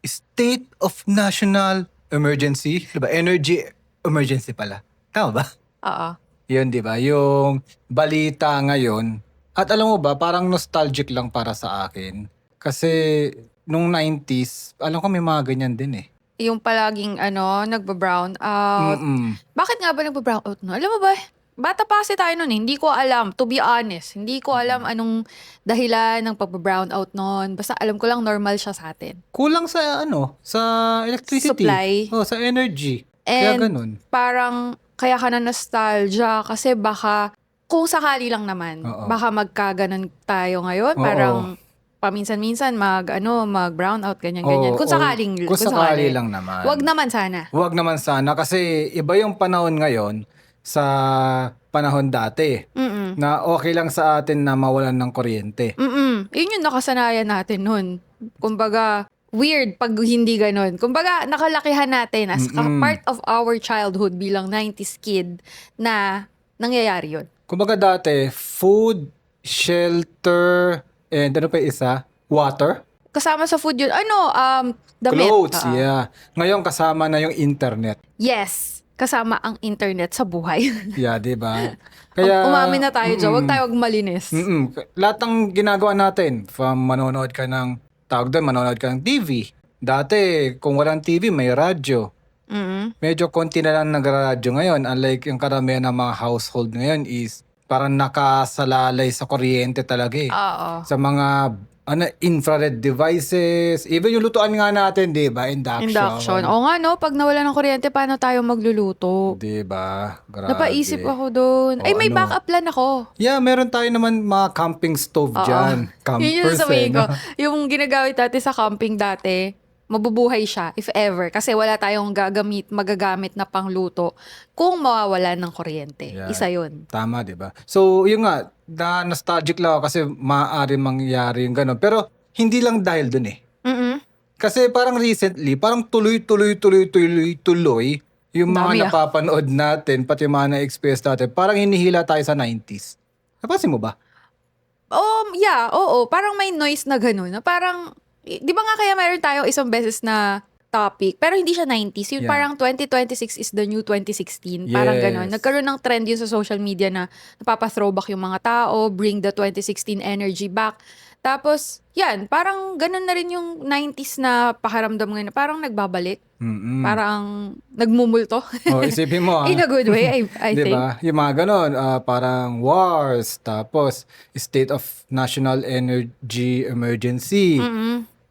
state of national emergency. Diba? Energy emergency pala. Tama ba? Oo. Yun, di ba? Yung balita ngayon. At alam mo ba, parang nostalgic lang para sa akin. Kasi nung 90s, alam ko may mga ganyan din eh. Yung palaging nagba-brown out. Mm-mm. Bakit nga ba nagba-brown out no? Alam mo ba, bata pa kasi tayo noon eh. Hindi ko alam, to be honest. Hindi ko alam anong dahilan ng pagba-brown out noon. Basta alam ko lang normal siya sa atin. Kulang sa sa electricity. Supply. Oh, sa energy. Kaya And ganun. parang kaya ka na nostalgia kasi baka kung sakali lang naman, Oo. baka magkaganon tayo ngayon. Oo. Parang paminsan-minsan mag-brown out, ganyan-ganyan. Oo, Kung sakaling, kung sakali lang naman. Wag naman sana. Huwag naman sana kasi iba yung panahon ngayon sa panahon dati. Mm-mm. Na okay lang sa atin na mawalan ng kuryente. Yun yung nakasanayan natin nun. Kumbaga, weird pag hindi ganun. Kumbaga, nakalakihan natin as part of our childhood bilang 90s kid na nangyayari yun. Kumbaga dati, food, shelter, and ano pa yung isa? Water? Kasama sa food yun, damit. Clothes, Oo. yeah. Ngayon kasama na yung internet. Yes, kasama ang internet sa buhay. Yeah, di ba? Umamin na tayo dyan, wag tayo malinis. Lahat ng ginagawa natin, from manonood ka ng, manonood ka ng TV. Dati, kung walang TV, may radyo. Medyo konti na lang nag-radyo ngayon. Unlike yung karamihan ng mga household ngayon is parang nakasalalay sa kuryente talaga eh. Oo. Sa mga infrared devices. Even yung lutuan nga natin, di ba? Induction. Oo nga no, pag nawala ng kuryente, paano tayo magluluto? Di ba? Grabe. Napaisip ako doon. Ay, may backup plan ako. Yeah, meron tayo naman mga camping stove dyan. Yun yung Campers sabihin ko. no? Yung ginagamit natin sa camping dati, mabubuhay siya, if ever. Kasi wala tayong magagamit na pangluto kung mawawala ng kuryente. Yeah. Isa yun. Tama, di ba? So, yun nga, nostalgic lang ako kasi maaari mangyari yung gano'n. Pero, hindi lang dahil dun eh. Kasi parang recently, parang tuloy yung mga Dami, napapanood natin, pati yung mga na-experience natin, parang hinihila tayo sa 90s. Napansin mo ba? Yeah, oo. Parang may noise na gano'n. Na parang, di ba nga kaya mayroon tayong isang beses na topic, pero hindi siya 90s. Yung Yeah. parang 2026 is the new 2016. Parang Yes. gano'n. Nagkaroon ng trend yun sa social media na napapa-throwback yung mga tao, bring the 2016 energy back. Tapos, yan, parang gano'n na rin yung 90s na pakiramdam ngayon. Parang nagbabalik. Parang nagmumulto. Isipin mo In a good way, I think. Diba? Yung mga ganon, parang wars, tapos state of national energy emergency.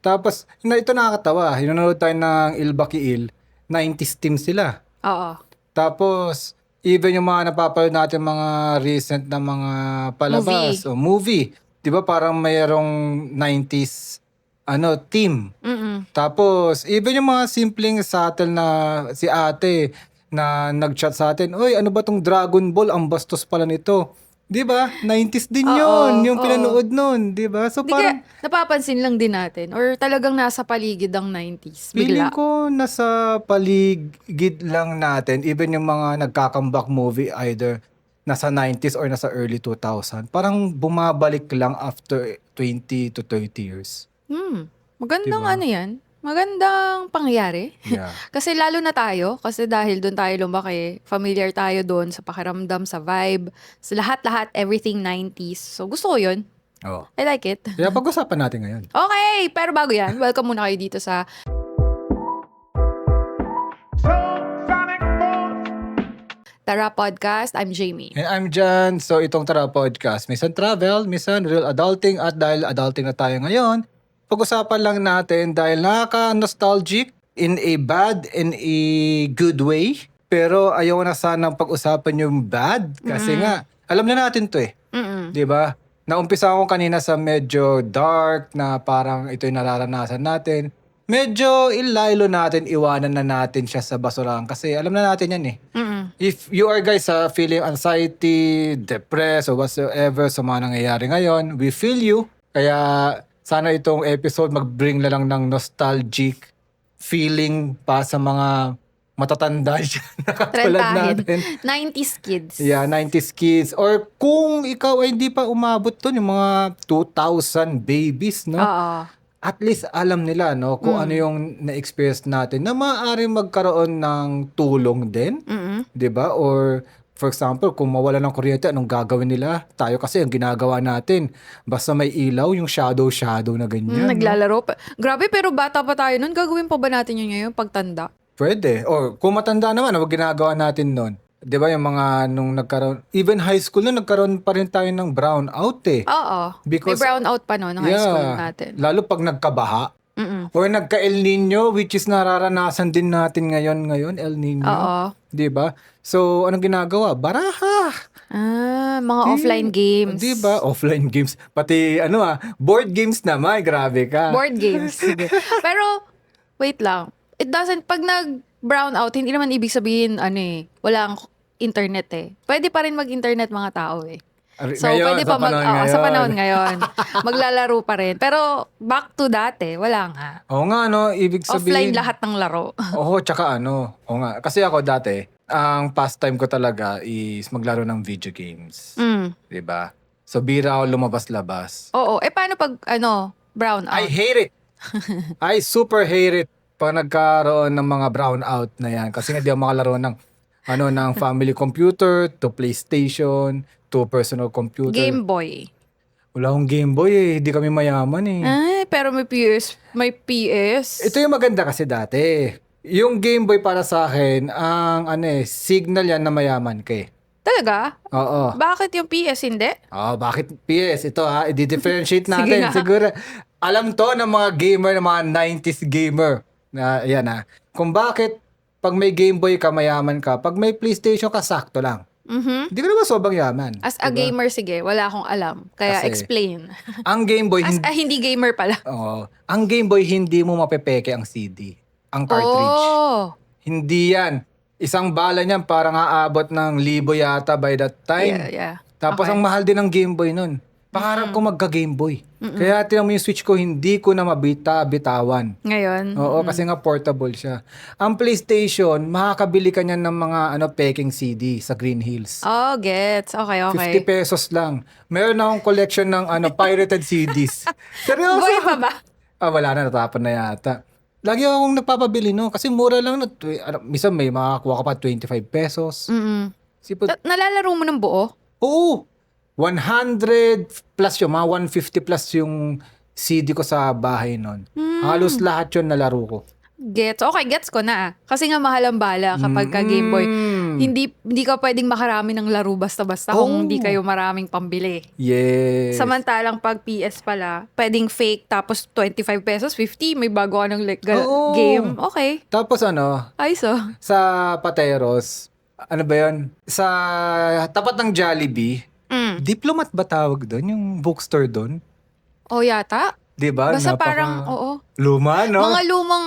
Tapos, ito nakakatawa, hinunod tayo ng Il Bakiil, 90s team sila. Oo. Tapos, even yung mga napapanood natin mga recent na mga palabas o movie, di ba parang mayroong 90s team. Tapos, even yung mga simpleng subtle na si ate na nag-chat sa atin, "Oy, ano ba tong Dragon Ball? Ang bastos pala nito." 'Di ba? 90s din 'yon, yung pinanood noon, 'di ba? So Di parang kaya napapansin lang din natin or talagang nasa paligid ang 90s. feeling Bigla. ko nasa paligid lang natin, even yung mga nagka-comeback movie either nasa 90s or nasa early 2000, parang bumabalik lang after 20 to 30 years. Magandang Diba? yan. Magandang pangyayari. Yeah. Kasi lalo na tayo, kasi dahil doon tayo lumaki, familiar tayo doon sa pakiramdam, sa vibe, sa lahat-lahat, everything 90s. So gusto ko yun. Oh. I like it. Kaya pag-usapan natin ngayon. Okay, pero bago yan, welcome muna kayo dito sa Tara Podcast. I'm Jamie. And I'm Jan. So itong Tara Podcast, minsan travel, minsan real adulting, at dahil adulting na tayo ngayon, pag-usapan lang natin dahil nakaka-nostalgic in a bad and a good way. Pero ayaw na sanang pag-usapan yung bad kasi nga, alam na natin to eh. Di ba? Naumpisa ako kanina sa medyo dark na parang ito yung nararanasan natin. Medyo ilaylo natin, iwanan na natin siya sa basurahan kasi alam na natin yan eh. If you are guys feeling anxiety, depressed, or whatsoever sa mga nangyayari ngayon, we feel you. Kaya sana itong episode mag-bring na lang ng nostalgic feeling pa sa mga matatanda dyan na katulad Trentahin. natin. 90s kids. Yeah, 90s kids. Or kung ikaw ay hindi pa umabot dun, yung mga 2000 babies, no? Oo. at least alam nila, no, kung ano yung na-experience natin na maaaring magkaroon ng tulong din, Mm. 'di ba? Or for example, kung mawala ng kuryente, anong gagawin nila? Tayo kasi ang ginagawa natin, basta may ilaw, yung shadow na ganyan, no? Naglalaro pa. Grabe, pero bata pa tayo nun. Gagawin pa ba natin yun ngayon pagtanda? Pwede. Or kung matanda naman, ano ginagawa natin noon? 'Di ba yung mga nung nagkaroon, even high school na nagkaroon pa rin tayo ng brownout eh. Oo. May Because brownout pa no, ng high school natin. lalo pag nagkabaha Mm-mm. or nagka-El Nino, which is nararanasan din natin ngayon El Nino. Oo. 'Di ba? So, anong ginagawa? Baraha. Mga offline games. 'Di ba? Offline games. Pati board games naman, grabe ka. Board games. Sige. Pero, wait lang. It doesn't, pag nag-brownout, hindi naman ibig sabihin, walang internet eh. Pwede pa rin mag-internet mga tao eh. So, Ngayon, pwede sa pa panahon ngayon. sa panahon ngayon. Maglalaro pa rin. Pero, back to dati, wala nga. Oo nga, no? Ibig sabihin... Offline lahat ng laro. Oo, tsaka oo nga. Kasi ako dati, ang pastime ko talaga is maglaro ng video games. Mm. 'Di ba? So, bira ako lumabas-labas. Oo. Paano pag, brownout? I hate it! I super hate it pag nagkaroon ng mga brownout na yan. Kasi nga di ako makalaro ng family computer to PlayStation to personal computer. Game Boy. Wala akong Game Boy eh. Hindi kami mayaman eh. Ay, pero may PS. May PS. Ito yung maganda kasi dati. Yung Game Boy para sa akin, ang signal yan na mayaman ka eh. Talaga? Oo. Bakit yung PS hindi? Bakit PS? Ito i-differentiate Sige natin. nga. Siguro, alam to ng mga gamer, ng mga 90s gamer. Na, yan Kung bakit, pag may Game Boy ka, mayaman ka. Pag may PlayStation ka, sakto lang. Mhm. Hindi ko naman sobrang yaman. As a diba? gamer, sige, wala akong alam. Kaya Kasi, explain. Ang Game Boy, Hindi gamer pala. ang Game Boy, hindi mo mapepeke ang CD. Ang cartridge. Oh. Hindi yan. Isang bala niyan, parang aabot ng 1,000 yata by that time. Yeah. Tapos Okay. ang mahal din ng Game Boy nun. Pangarap ko magka-Game Boy. Kaya tinan mo yung Switch ko, hindi ko na bitawan. Ngayon. Oo, kasi nga portable siya. Ang PlayStation, makakabili ka niyan ng mga peking CD sa Green Hills. Oh, gets. Okay. 50 pesos lang. Meron na akong collection ng pirated CDs. Seryoso? Boy pa ba? Wala na, natapon na yata. Lagi akong nagpapabili, no? Kasi mura lang. Minsan may makakuha ka pa 25 pesos. Mm-mm. Sipot, Nalalaro mo ng buo? oo. 100 plus yung, mga 150 plus yung CD ko sa bahay nun. Halos lahat yun nalaro ko. Gets. Okay, gets ko na. Kasi nga mahal ang bala kapag ka Game Boy. Hindi ka pwedeng makarami ng laro basta-basta kung hindi kayo maraming pambili. Yes. Samantalang pag PS pala, pwedeng fake tapos 25 pesos, 50, may bago ka ng Oo. game. Okay. Tapos Ayos oh. sa Pateros, ano ba yun? Sa tapat ng Jollibee, Diplomat ba tawag doon? Yung bookstore doon? O yata. Diba? Basta parang, oo. Luma, no? Mga lumang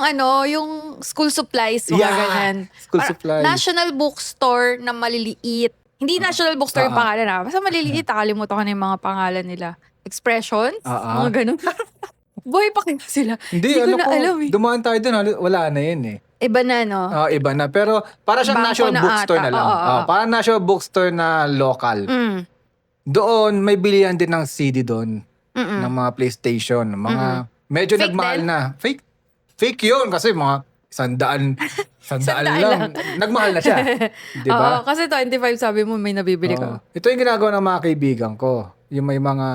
yung school supplies, mga ganyan. School supplies. National Bookstore na maliliit. Hindi National Bookstore yung pangalan Basta maliliit, nakalimutan ko na yung mga pangalan nila. Expressions? Mga ganun. Boy, pa kaya sila. Hindi ko na alam eh. Dumaan tayo doon, wala na yun eh. Iba na, no? Iba na. Pero para siyang Bangko national na bookstore ata. na lang. Oo. Parang national bookstore na local. Mm. Doon, may bilihan din ng CD doon. Ng mga PlayStation. Mga medyo Fake nagmahal din? na. Fake? Fake yun kasi mga 100 lang. Nagmahal na siya. Di ba? Oo, kasi 25 sabi mo may nabibili Oo. ka. Ito yung ginagawa ng mga kaibigan ko. Yung may mga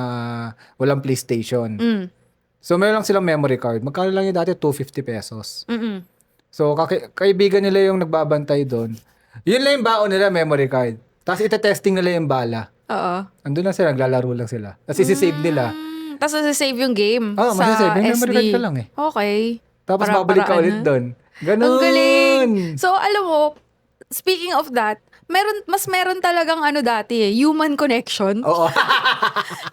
walang PlayStation. Mm. So, meron lang silang memory card. Magkano lang yung dati? 250 pesos. Mm-mm. So, kaibigan nila yung nagbabantay doon. Yun lang yung baon nila, memory card. Tapos ite-testing nila yung bala. Oo. Andun lang sila, naglalaro lang sila. Tapos isi-save nila. Tapos masasave yung game sa masasave. May memory SD. card ka lang eh. Okay. Tapos babalik ka Para-paraan ulit na. doon. Ganun. Ang galing. So, alam mo, speaking of that, meron talagang dati human connection. Oo.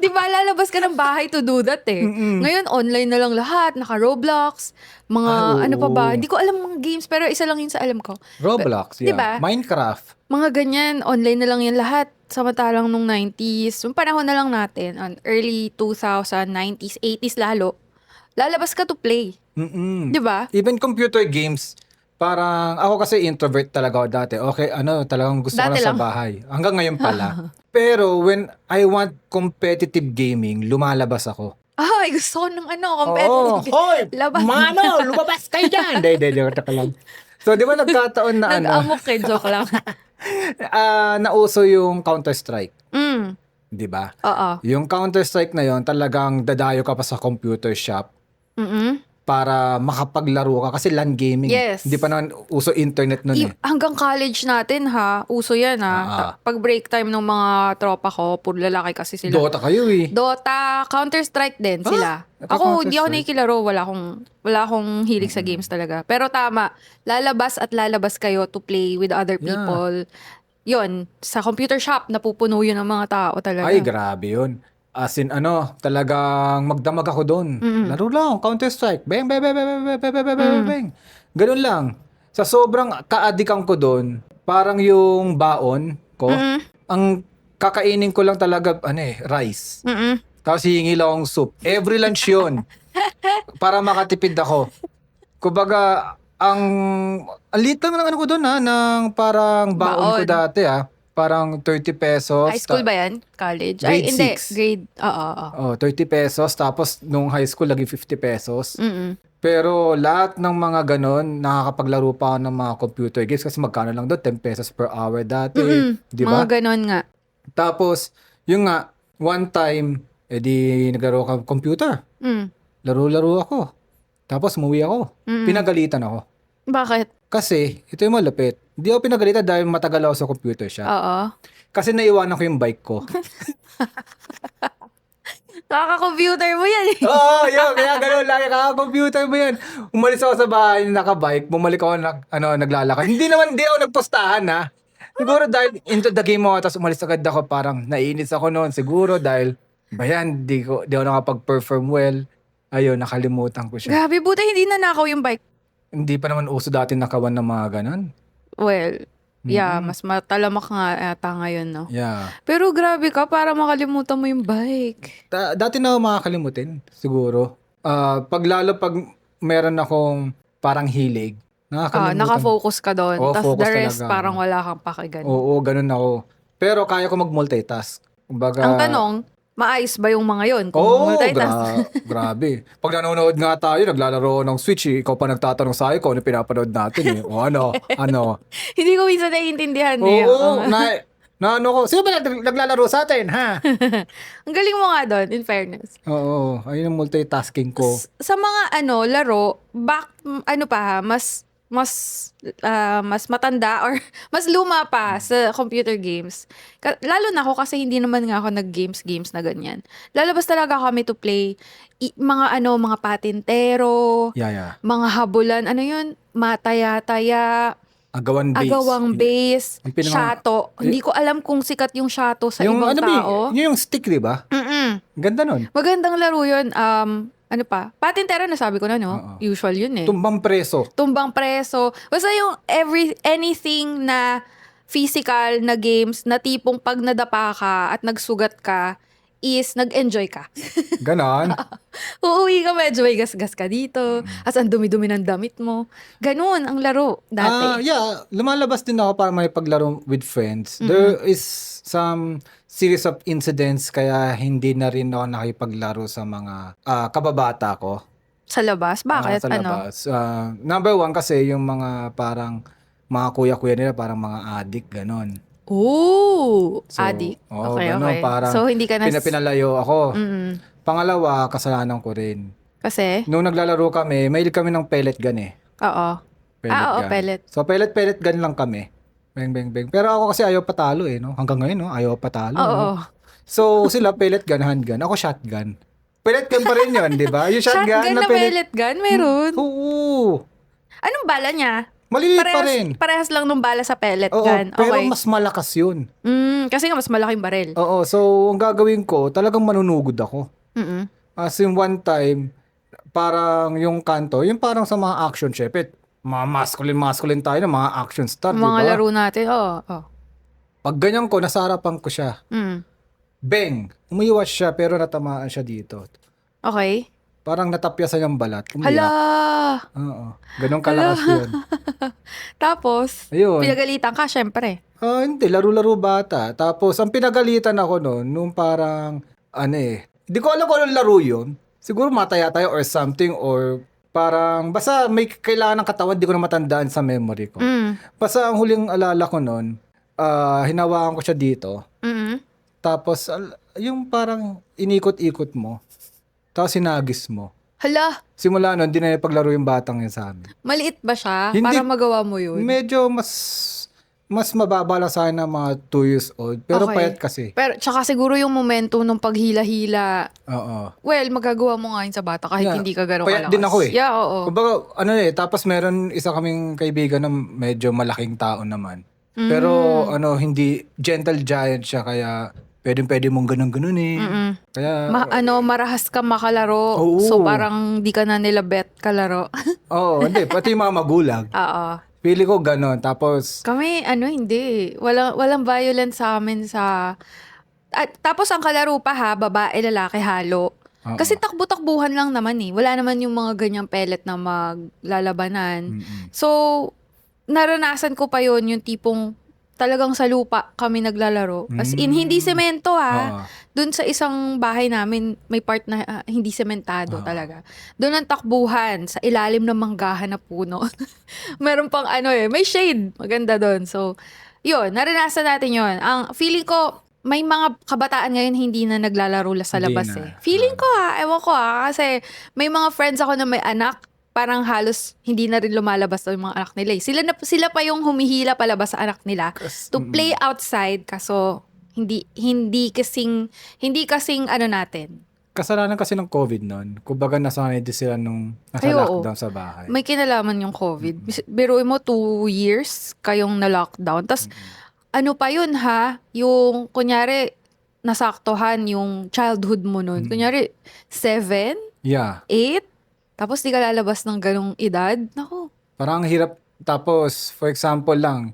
Di ba, lalabas ka ng bahay to do that eh. Ngayon, online na lang lahat, naka-Roblox, mga ano pa ba, hindi ko alam mga games, pero isa lang yun sa alam ko. Roblox, Di yeah. ba? Minecraft. Mga ganyan, online na lang yan lahat. Samantalang nung 90s, yung panahon na lang natin, on early 2000, 90s, 80s lalo, lalabas ka to play. Di ba? Even computer games, parang ako kasi introvert talaga ako dati. Okay, talagang gusto ko Dati lang sa lang. bahay. Hanggang ngayon pala. Pero when I want competitive gaming, lumalabas ako. Ay, gusto ko ng Oo. competitive. Hoy! Labas. Mano! Lumabas kayo dyan! Hindi, joke lang. So, di ba nagkataon na Nag-amok joke lang. nauso yung Counter-Strike. Mm, Di ba? oo. Yung Counter-Strike na yon talagang dadayo ka pa sa computer shop Mm. para makapaglaro ka kasi LAN gaming. Yes. Hindi pa naman uso internet nun eh. Hanggang college natin ha, uso yan ha. Pag break time ng mga tropa ko, puro lalaki kasi sila. Dota kayo eh. Dota, Counter-Strike din sila. Ako, hindi ako Counter-Strike? nakikilaro. Wala akong hilig sa games talaga. Pero tama, lalabas at lalabas kayo to play with other Yeah. people. Yon sa computer shop, napupuno yun ng mga tao talaga. Ay, grabe yun. As in, talagang magdamag ako doon. Laro lang, Counter-Strike. Bang, bang, bang, bang, bang, bang, bang, bang, bang, bang. Ganun lang. Sa sobrang ka-addikan ko doon, parang yung baon ko, ang kakainin ko lang talaga, rice. Mm-mm. Tapos hihingi lang akong soup. Every lunch yun. Para makatipid ako. Kumbaga, ang liit lang ng ko doon ng parang baon ko Baon. dati Parang 30 pesos. High school ba yan? College? Grade Ay, hindi. 6. Grade, oo. 30 pesos. Tapos nung high school, lagi 50 pesos. Mm-mm. Pero lahat ng mga ganon, nakakapaglaro pa ako ng mga computer games kasi magkano lang doon, 10 pesos per hour dati. Di ba? Mga ganon nga. Tapos, yung nga, one time, edi naglaro ka computer. Mm. Laro-laro ako. Tapos umuwi ako. Pinagalitan ako. Bakit? Kasi, ito yung malapit. Hindi ako pinagalitan dahil matagal ako sa computer shop. Oo. Kasi naiwanan ko yung bike ko. Kaka-computer mo yan eh. Oo, yun. Kaya gano'n lagi computer mo yan. Umalis ako sa bahay, nakabike. Bumalik ako, naglalakad. Hindi ako nagpostahan, ha. Siguro dahil into the game ako, tapos umalis agad ako, parang naiinis ako noon. Siguro dahil, bayan, di ako nakapag-perform well. Ayun, nakalimutan ko siya. Grabe, buti hindi nanakaw yung bike. Hindi pa naman uso dati nakawan ng mga ganon. Well, yeah, mas matalamak nga ata ngayon, no? Yeah. Pero grabe ka, para makalimutan mo yung bike. Dati na ako makakalimutin, siguro. Pag meron akong parang hilig, nakakalimutan. Naka-focus ka doon. Oo, Tapos focus the rest, talaga. parang wala kang pakigan. Oo, ganun ako. Pero kaya ko mag-multitask. Kumbaga, Ang tanong, maayos ba yung mga yon? Kung Oo, multitask. grabe. Pag nanonood nga tayo, naglalaro ng Switch, ikaw pa nagtatanong sa akin kung ano pinapanood natin. O ano. Hindi ko minsan naiintindihan eh. Oo, ko. Sino ba naglalaro sa atin, ha? Ang galing mo nga doon, in fairness. Oo, ayun ang multitasking ko. Sa mga laro, mas matanda or mas luma pa sa computer games. Lalo na ako kasi hindi naman nga ako nag-games na ganyan. Lalabas talaga kami to play mga patintero, Yeah. mga habulan, yun, mataya-taya, Agawang base. base, shato. Hindi ko alam kung sikat yung shato sa ibang tao. Yung stick, di ba? Mm-mm. Ganda nun. Magandang laro yun. Patintero na sabi ko na, no? Oo. Usual yun eh. Tumbang preso. Tumbang preso. Basta yung anything na physical na games na tipong pag nadapa ka at nagsugat ka is nag-enjoy ka. Ganon. Uuwi ka, medyo may gas-gas ka dito. As ang dumi-dumi ng damit mo. Ganun ang laro dati. Yeah, lumalabas din ako para may paglaro with friends. There is some series of incidents kaya hindi na rin ako nakipaglaro sa mga kababata ko. Sa labas? Bakit? Sa labas. Number one kasi yung mga parang mga kuya-kuya nila parang mga addict, ganon. Oh, So, addict. oo, Okay. ganun, parang So, hindi ka na... pinalayo ako. Mm-mm. Pangalawa, kasalanan ko rin. Kasi? Nung naglalaro kami, mahilig kami ng pellet gun eh. Oo. Oo, Gun. pellet. So, pellet gun lang kami. Bang, bang, bang. Pero ako kasi ayaw patalo eh, no? Hanggang ngayon, no? Ayaw patalo. Oo. No? So, sila pellet gun, handgun. Ako shotgun. Pellet gun pa rin yun, di ba? Yung shotgun, na pellet gun? Meron. Oo. Anong bala niya? Maliliit pa rin. Parehas lang nung bala sa pellet Oo, gun. pero Okay. mas malakas yun. Kasi nga mas malaking baril. Oo, so ang gagawin ko, talagang manunugod ako. Mm-mm. As in one time, parang yung kanto, yung parang sa mga action, syempre, mga masculine tayo na mga action star, di Mga ba? laro natin. Oo. Pag ganyan ko, nasa harapan ko siya. Mm. Bang! Umiwas siya, pero natamaan siya dito. Okay. Parang natapyasan yung balat. Hala! Umiyak. Oo. Ganun kalakas yun. Tapos, Ayun. pinagalitan ka, syempre. Hindi. Laro-laro bata. Tapos, ang pinagalitan ako noon, nung parang, hindi ko alam kung anong laro yun. siguro mataya tayo or something or parang basta may kailangan ng katawan, di ko na matandaan sa memory ko. Basta ang huling alala ko noon, hinawakan ko siya dito. Tapos yung parang inikot-ikot mo. Tapos sinagis mo. Hala, Simula noon, di na paglaro yung batang yun sa amin. maliit ba siya? Hindi. Para magawa mo yun? Medyo mas mababa lang sa akin ng mga 2 years old. Pero Okay. payat kasi. Pero tsaka siguro yung momentum nung paghila-hila, Oo. well, magagawa mo nga yun sa bata kahit Yeah. hindi ka gano'ng Payat kalakas. din ako eh. Yeah, oo. Kumbaga, tapos meron isa kaming kaibigan na medyo malaking tao naman. Pero hindi, gentle giant siya kaya pwede mong ganun eh. Kaya, Marahas ka makalaro. Oo. So parang di ka na nila bet kalaro. hindi, pati yung mga magulang. Oo. Pili ko ganun. Tapos, Kami, hindi. Walang violence sa amin sa... At, tapos ang kalaro pa ha, babae, lalaki, halo. Oo. Kasi takbo-takbuhan lang naman eh. Wala naman yung mga ganyang pellet na maglalabanan. So, naranasan ko pa yon yung tipong talagang sa lupa kami naglalaro. As in, hindi semento ha. Oo. Doon sa isang bahay namin, may part na hindi sementado talaga. Doon ang takbuhan, sa ilalim ng manggahan na puno. Meron pang may shade. Maganda doon. So, yun, naranasan natin yun. Ang feeling ko, may mga kabataan ngayon hindi na naglalaro sa Hindi labas na. eh. Feeling ko ewan ko kasi may mga friends ako na may anak, parang halos hindi na rin lumalabas yung mga anak nila eh. Sila pa yung humihila palabas sa anak nila to play outside kaso hindi kasing natin. kasalanan kasi ng COVID noon. Kumbaga nasanay din sila nung nasa Ay, oo. lockdown sa bahay. May kinalaman yung COVID. Biruin mo 2 years kayong na-lockdown. Tapos ano pa yun ha? Yung kunyari nasaktuhan yung childhood mo nun. Kunyari 7, Yeah. 8, tapos di ka lalabas ng ganong edad. Naku. Parang ang hirap. Tapos, for example lang,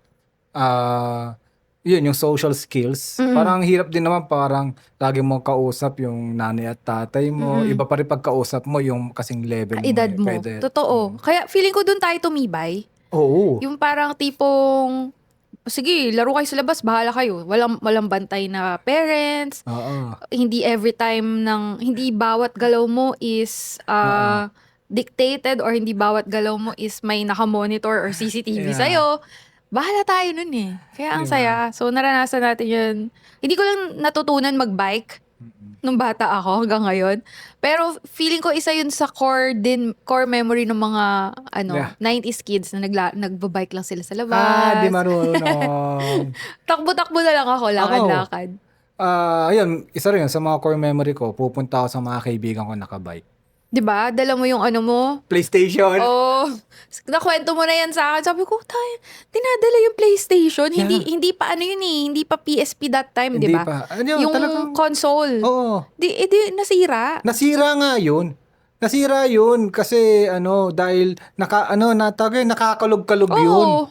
yun, yung social skills. Parang ang hirap din naman, parang lagi mo kausap yung nanay at tatay mo. Iba pa rin pagkausap mo, yung kasing level Edad mo. Kaedad. Totoo. Kaya feeling ko dun tayo tumibay. Oo. Yung parang tipong, sige, laro kayo sa labas, bahala kayo. Walang bantay na parents. Oo. Hindi hindi bawat galaw mo is dictated or hindi bawat galaw mo is may naka-monitor or CCTV Yeah. sa'yo. Bahala tayo nun eh. Kaya ang Diba? saya. So naranasan natin yun. Hindi ko lang natutunan mag-bike nung bata ako hanggang ngayon. Pero feeling ko isa yun sa core memory ng mga Yeah. 90s kids na nagbabike lang sila sa labas. Di marunong. Takbo-takbo na lang ako, lakad-lakad. Ayun, isa rin yun, sa mga core memory ko, pupunta ako sa mga kaibigan ko nakabike. 'Di ba? Dala mo yung mo. PlayStation. Oh, nakwento mo na yan sa akin. Sabi ko, tayo, dinadala yung PlayStation. Yeah. Hindi pa yun eh. Hindi pa PSP that time, di Hindi ba? pa. Ano, Yung talagang- console. Oo. Di nasira. Nasira nga yun. Nasira yun kasi dahil nakakalog-kalog yun. Oo.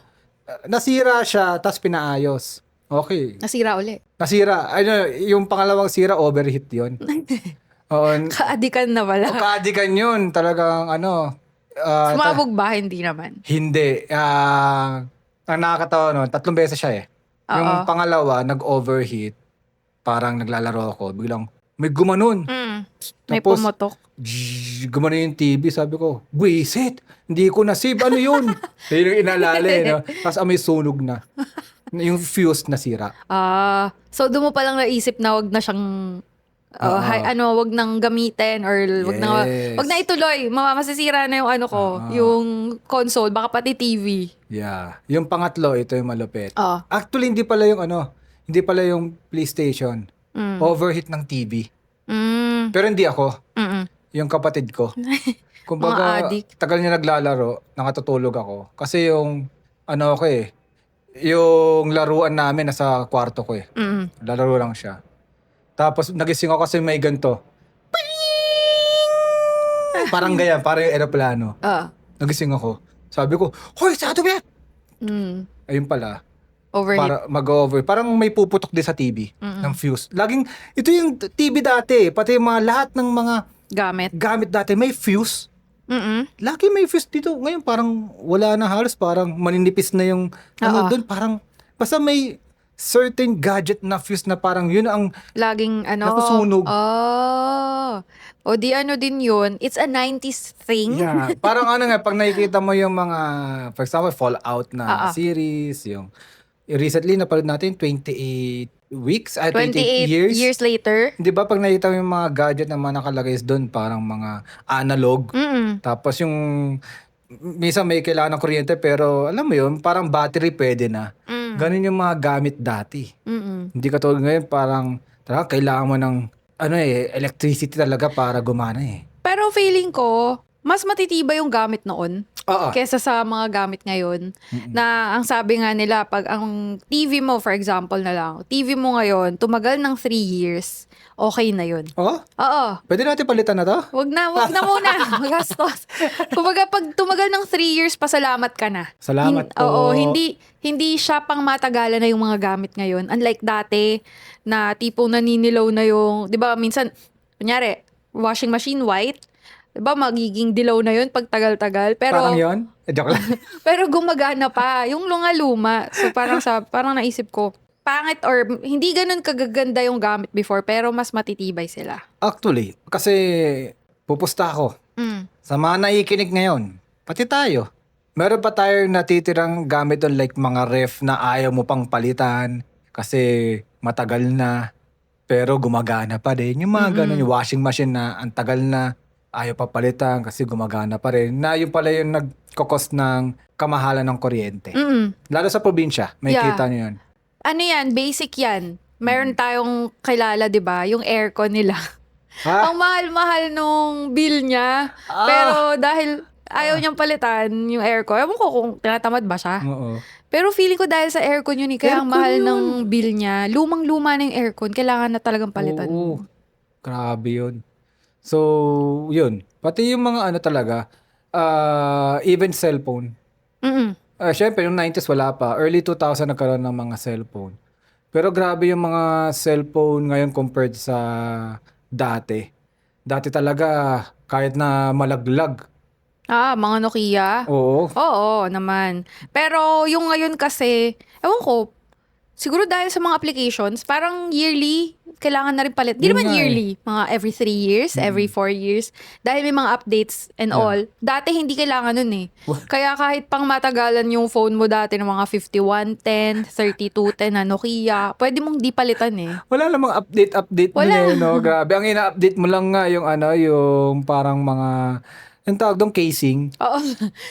Nasira siya, tapos pinaayos. Okay. Nasira uli. Nasira. Yung pangalawang sira, overheat yun. Oo. Kaadikan na pala. Kaadikan yun. Talagang Sumabog ba? Hindi naman. hindi. Ang nakakatawa nun, 3 beses siya eh. Yung pangalawa, nag-overheat. Parang naglalaro ako. Biglang, may gumanon. May Tapos, pumutok. Gumanon yung TV. Sabi ko, buwisit. Hindi ko na-save. Ano yun? Yun yung inalala. No? Tapos may sunog na. Yung fuse nasira. So doon mo palang naisip na wag na siyang wag nang gamitin or Yes. wag na ituloy. Masisira na yung yung console, baka pati TV. Yeah. Yung pangatlo, ito yung malupit. Oo. Actually, hindi pala yung PlayStation. Overheat ng TV. Pero hindi ako. Yung kapatid ko. Kumbaga, Mga addict. tagal niya naglalaro, nakatutulog ako. Kasi yung, yung laruan namin nasa kwarto ko eh. Lalaro lang siya. Tapos nagising ako kasi may ganito. Parang ganyan, parang yung aeroplano. Nagising ako. Sabi ko, hoy, sato ba? Ayun pala. Overheat. Para mag-over. Parang may puputok din sa TV ng fuse. Laging, ito yung TV dati. Pati yung lahat ng mga gamit dati, may fuse. Lagi may fuse dito. Ngayon parang wala na halos. Parang maninipis na yung doon. Parang, basta may certain gadget na fuse na parang yun ang Laging ano. Nasusunog. Oh. O di ano din yun. It's a 90s thing. yeah, parang ano nga pag nakikita mo yung mga for example Fallout na Ah. series, yung recently napanood natin 28 weeks, 28 28 years. years later. 'Di ba pag nakita mo yung mga gadget na mga nakalagay doon parang mga analog. Mm-mm. Tapos yung minsan may kailangan ng kuryente pero alam mo yun, parang battery pwede na. Mm. Ganun yung mga gamit dati. Mm-mm. Hindi katulad ngayon parang talaga kailangan mo ng electricity talaga para gumana eh. Pero feeling ko, mas matitibay yung gamit noon Oo. kesa sa mga gamit ngayon. Na ang sabi nga nila, pag ang TV mo, for example na lang, TV mo ngayon, tumagal ng 3 years, okay na yun. Oh, Oo. pwede natin palitan na to? Wag na muna. Magastos. Kumbaga, pag tumagal ng 3 years, pasalamat ka na. Salamat po. Oo, hindi siya pang matagalan na yung mga gamit ngayon. Unlike dati, na tipong naninilaw na yung, di ba, minsan, kunyari, washing machine white, di ba, magiging dilaw na yun pag tagal-tagal. Pero, Parang yun? Joke lang. pero gumagana pa. Yung lunga-luma. So, parang naisip ko, pangit or hindi ganun kagaganda yung gamit before, pero mas matitibay sila. Actually, kasi pupusta ako Mm. sa mga naikinig ngayon, pati tayo. Meron pa tayong natitirang gamit doon like mga ref na ayaw mo pang palitan kasi matagal na pero gumagana pa din. Yung mga ganun, yung washing machine na ang tagal na ayaw pa palitan kasi gumagana pa rin. Na yung pala yung nagkakos ng kamahalan ng kuryente. Mm-mm. Lalo sa probinsya, may Yeah. kita nyo yun. Ano yan, basic yan. Meron tayong kilala, di ba? Yung aircon nila. Ha? Ang mahal-mahal nung bill niya. Pero dahil ayaw niyang palitan yung aircon. Ewan ko kung tinatamad ba siya. Oo. Pero feeling ko dahil sa aircon yun, kaya ang Aircon mahal yun. ng bill niya. Lumang-luma na yung aircon. Kailangan na talagang palitan. Oo. Grabe yun. So, yun. Pati yung mga ano talaga, even cellphone. Mm-mm. Syempre, yung 90s wala pa. Early 2000 nagkaroon ng mga cellphone. Pero grabe yung mga cellphone ngayon compared sa dati. Dati talaga, kahit na malaglag. Mga Nokia. Oo. Oo, naman. Pero yung ngayon kasi, ewan ko, siguro dahil sa mga applications, parang yearly, kailangan na rin palit. Di Yun naman nga eh. yearly, mga every 3 years, every 4 years. Dahil may mga updates and Yeah. all. Dati hindi kailangan nun eh. Kaya kahit pang matagalan yung phone mo dati ng mga 5110, 3210 na Nokia, pwede mong di palitan eh. Wala namang update Wala. nila, no? Grabe. Ang ina-update mo lang nga yung yung parang mga, yung tawag doon, casing. Oo.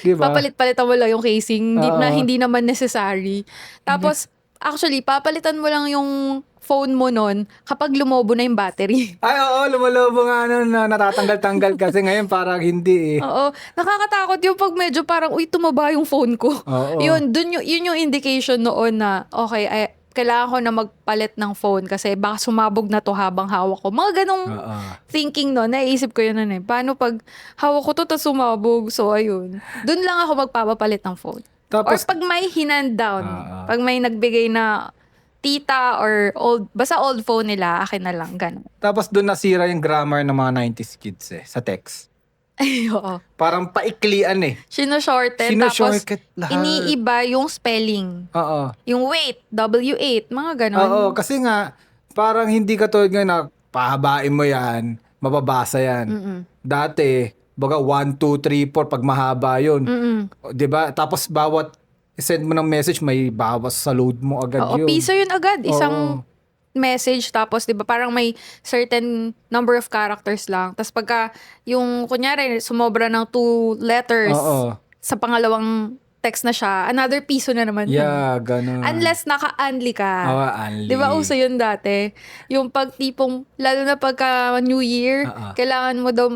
Diba? Papalit-palitan mo lang yung casing na Oo. hindi naman necessary. Tapos, actually, papalitan mo lang yung phone mo nun kapag lumobo na yung battery. Ay, oo, lumalobo nga na natatanggal-tanggal kasi ngayon parang hindi eh. Oo. Nakakatakot yung pag medyo parang, uy, tumaba yung phone ko. Oo. Yun yung indication noon na, okay, kailangan ko na magpalit ng phone kasi baka sumabog na to habang hawak ko. Mga ganong Oo. thinking no, naisip ko yun nun eh. Paano pag hawak ko to tapos sumabog? So, ayun. Doon lang ako magpapapalit ng phone. Or Tapos, pag may hinand down, Oo. pag may nagbigay na tita or basta old phone nila, akin na lang, ganun. tapos doon nasira yung grammar ng mga 90s kids eh, sa text. Ay, oo. Parang paiklian eh. Sino-shorten, tapos Sino-shortcut lahat. iniiba yung spelling. Oo. Yung weight, W8, mga ganun. Oo, kasi nga, parang hindi katulad nga na pahabain mo yan, mababasa yan. Mm-mm. Dati, baga 1, 2, 3, 4, pag mahaba yun. Mm-mm. 'Di ba? Tapos bawat send mo ng message, may bawas sa load mo agad Oo, yun. piso yun agad. Isang Oo. message, tapos 'di ba parang may certain number of characters lang. Tapos pagka yung kunyari sumobra ng 2 letters Oo. sa pangalawang text na siya, another piso na naman. Yeah, ganun. Unless naka-unli ka. Oo, unli. 'Di ba uso yun dati? Yung pagtipong, lalo na pagka New Year, Oo. kailangan mo daw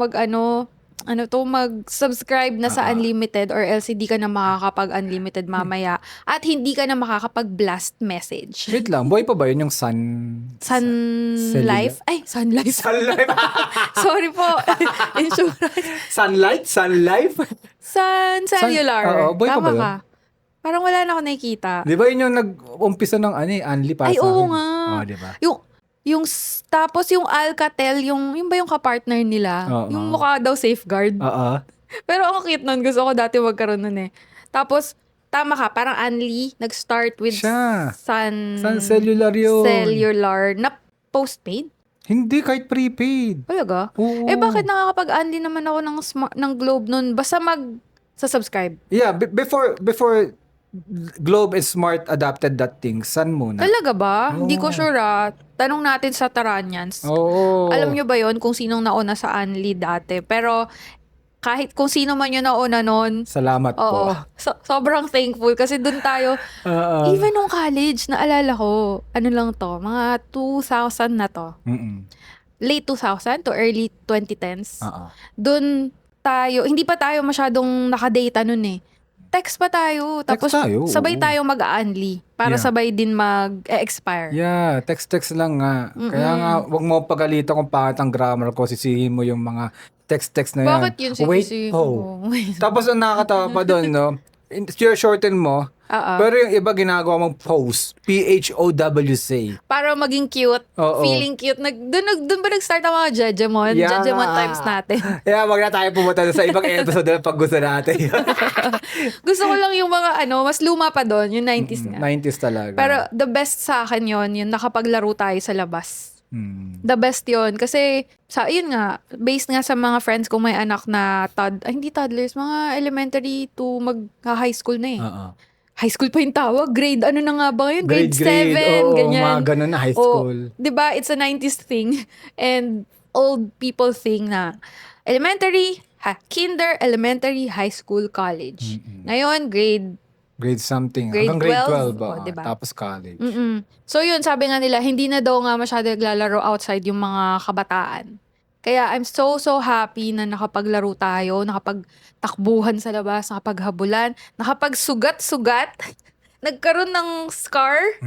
mag-subscribe na sa unlimited or else hindi ka na makakapag-unlimited mamaya at hindi ka na makakapag-blast message. Wait lang, buhay pa ba yun yung Sun Life? Ay, Sun Life. Life? Sorry po. Insurance. Sunlight? Sun Life? Sun Cellular. Oo, buhay pa Tama ba yun? ka. Parang wala na ako nakikita. Di ba yun yung nag-umpisa ng unli para Ay, sa oo akin? nga. Oo, di ba? Tapos yung Alcatel, yung ba yung kapartner nila? Oo. Yung mukha daw safeguard. Oo. Pero ang cute nun, gusto ko dati magkaroon nun eh. Tapos, tama ka, parang Anli, nag-start with Siya. Sun Sun Cellular yun. Cellular na postpaid. Hindi, kahit prepaid. Talaga? Oo. Bakit nakakapag-unli naman ako ng Globe nun? Basta sa subscribe. Yeah, before Globe and Smart adapted that thing, Sun muna. Talaga ba? Oo. Hindi ko sure Tanong natin sa Taranyans. Oo. Alam nyo ba yon kung sinong nauna sa Unli dati? Pero kahit kung sino man yung nauna nun, Salamat oo, po. sobrang thankful kasi dun tayo, even nung college, naalala ko, ano lang to, mga 2000 na to. Late 2000 to early 2010s. Dun tayo, hindi pa tayo masyadong nakadata nun eh. Text pa tayo. Tapos tayo, sabay oo. tayo mag-unli para Yeah. sabay din mag-expire. Yeah, text lang nga. Kaya nga, wag mo pagalitan kung pangit ang grammar ko, sisihin mo yung mga text na yan. Bakit yun Wait, sisisihin oh. mo? Tapos ang nakakatawa pa doon, no? Shorten mo, pero yung iba ginagawa mong post. PHOWC. Para maging cute. Oo. Feeling cute. Dun ba nag-start ang mga Jejemon? Yeah. Jejemon times natin. Yeah, wag na tayo pumunta sa ibang episode na pag gusto natin. Gusto ko lang yung mga mas luma pa doon, yung 90s nga. 90s talaga. Pero the best sa akin yung nakapaglaro tayo sa labas. The best yon kasi yun nga, based nga sa mga friends kong may anak na hindi toddlers, mga elementary to mag-high school na eh. High school pa yung tawag, grade ano na nga ba yun? Grade 7, oo, ganyan. mga ganun na high school. Diba? It's a 90s thing and old people thing na elementary, kinder, elementary, high school, college. Ngayon, grade something. Grade Hanggang grade 12, 12 ba? diba? Tapos college. So yun, sabi nga nila, hindi na daw nga masyado naglalaro outside yung mga kabataan. Kaya I'm so happy na nakapaglaro tayo, nakapagtakbuhan sa labas, nakapaghabulan, nakapagsugat-sugat, nagkaroon ng scar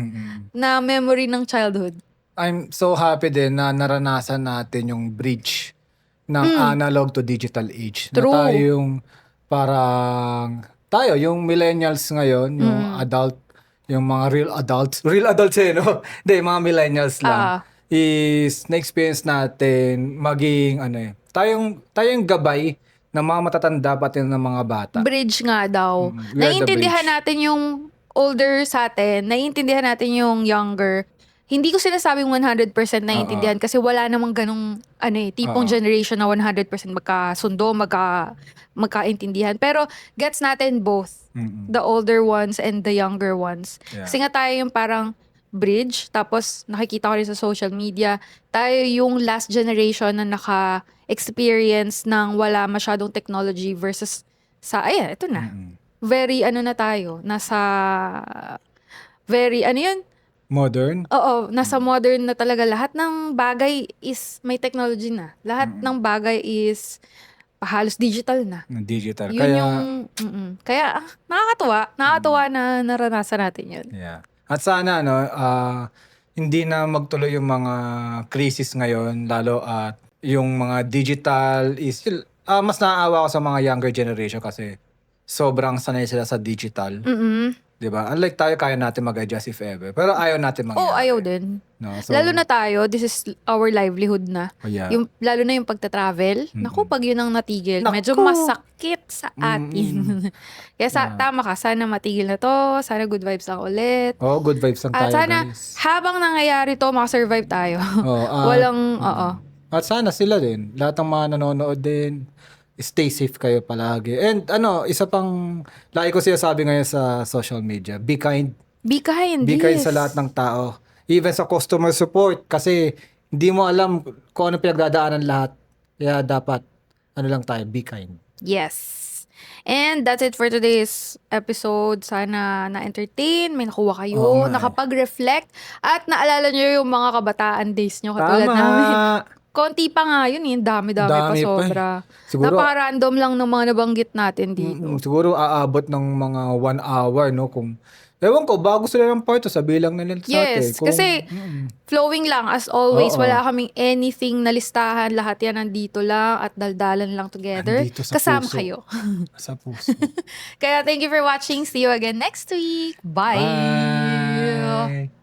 na memory ng childhood. I'm so happy din na naranasan natin yung bridge ng analog to digital age. True. Na tayo yung tayo, yung millennials ngayon, yung adult, yung mga real adults no? Hindi, mga millennials lang. Is na-experience natin maging tayong gabay ng mga matatanda pati ng mga bata. Bridge nga daw. We are the Naiintindihan bridge. natin yung older sa atin, naiintindihan natin yung younger. Hindi ko sinasabing 100% naiintindihan kasi wala namang ganong tipong generation na 100% magkasundo, magkaintindihan. Pero gets natin both, the older ones and the younger ones. Yeah. Kasi nga tayo yung parang bridge, tapos nakikita ko rin sa social media, tayo yung last generation na naka-experience ng wala masyadong technology versus ito na. Very na tayo, very yun? Modern? Oo, nasa modern na talaga. Lahat ng bagay is may technology na. Lahat ng bagay is halos digital na. Digital. Yun kaya nakakatuwa na naranasan natin yun. Yeah. At sana hindi na magtuloy yung mga crisis ngayon, lalo at yung mga digital is mas naaawa ko sa mga younger generation kasi sobrang sanay sila sa digital. 'Di ba? Unlike tayo, kaya natin mag-adjust if ever. Pero ayaw natin mangyari. Ayaw din. No? So, Lalo na tayo, this is our livelihood na. yeah. Lalo na yung pagta-travel. Naku, pag yun ang natigil, Naku! medyo masakit sa atin. Kaya tama ka, sana matigil na to. Sana good vibes lang ulit. good vibes lang tayo, At sana, guys. habang nangyayari to, makasurvive tayo. At sana sila din. Lahat ng mga nanonood din, stay safe kayo palagi. And isa pang, lagi ko sinasabi ngayon sa social media, be kind. Be kind, Be kind sa lahat ng tao. Even sa customer support. Kasi hindi mo alam kung ano pinagdadaanan lahat. Kaya dapat, lang tayo, be kind. Yes. And that's it for today's episode. Sana na-entertain, may nakuha kayo, nakapag-reflect, at naalala nyo yung mga kabataan days nyo katulad namin. Konti pa nga yun, dami-dami pa sobra. Siguro, Napaka-random lang ng mga nabanggit natin dito. Siguro aabot ng mga 1 hour, no? Ewan ko, bago sila ng part, sabi lang nila sa atin. Yes, kasi flowing lang as always. Wala kaming anything na listahan. Lahat yan nandito lang at daldalan lang together. Andito sa Kasama puso. kayo. Sa puso. Kaya thank you for watching. See you again next week. Bye. Bye.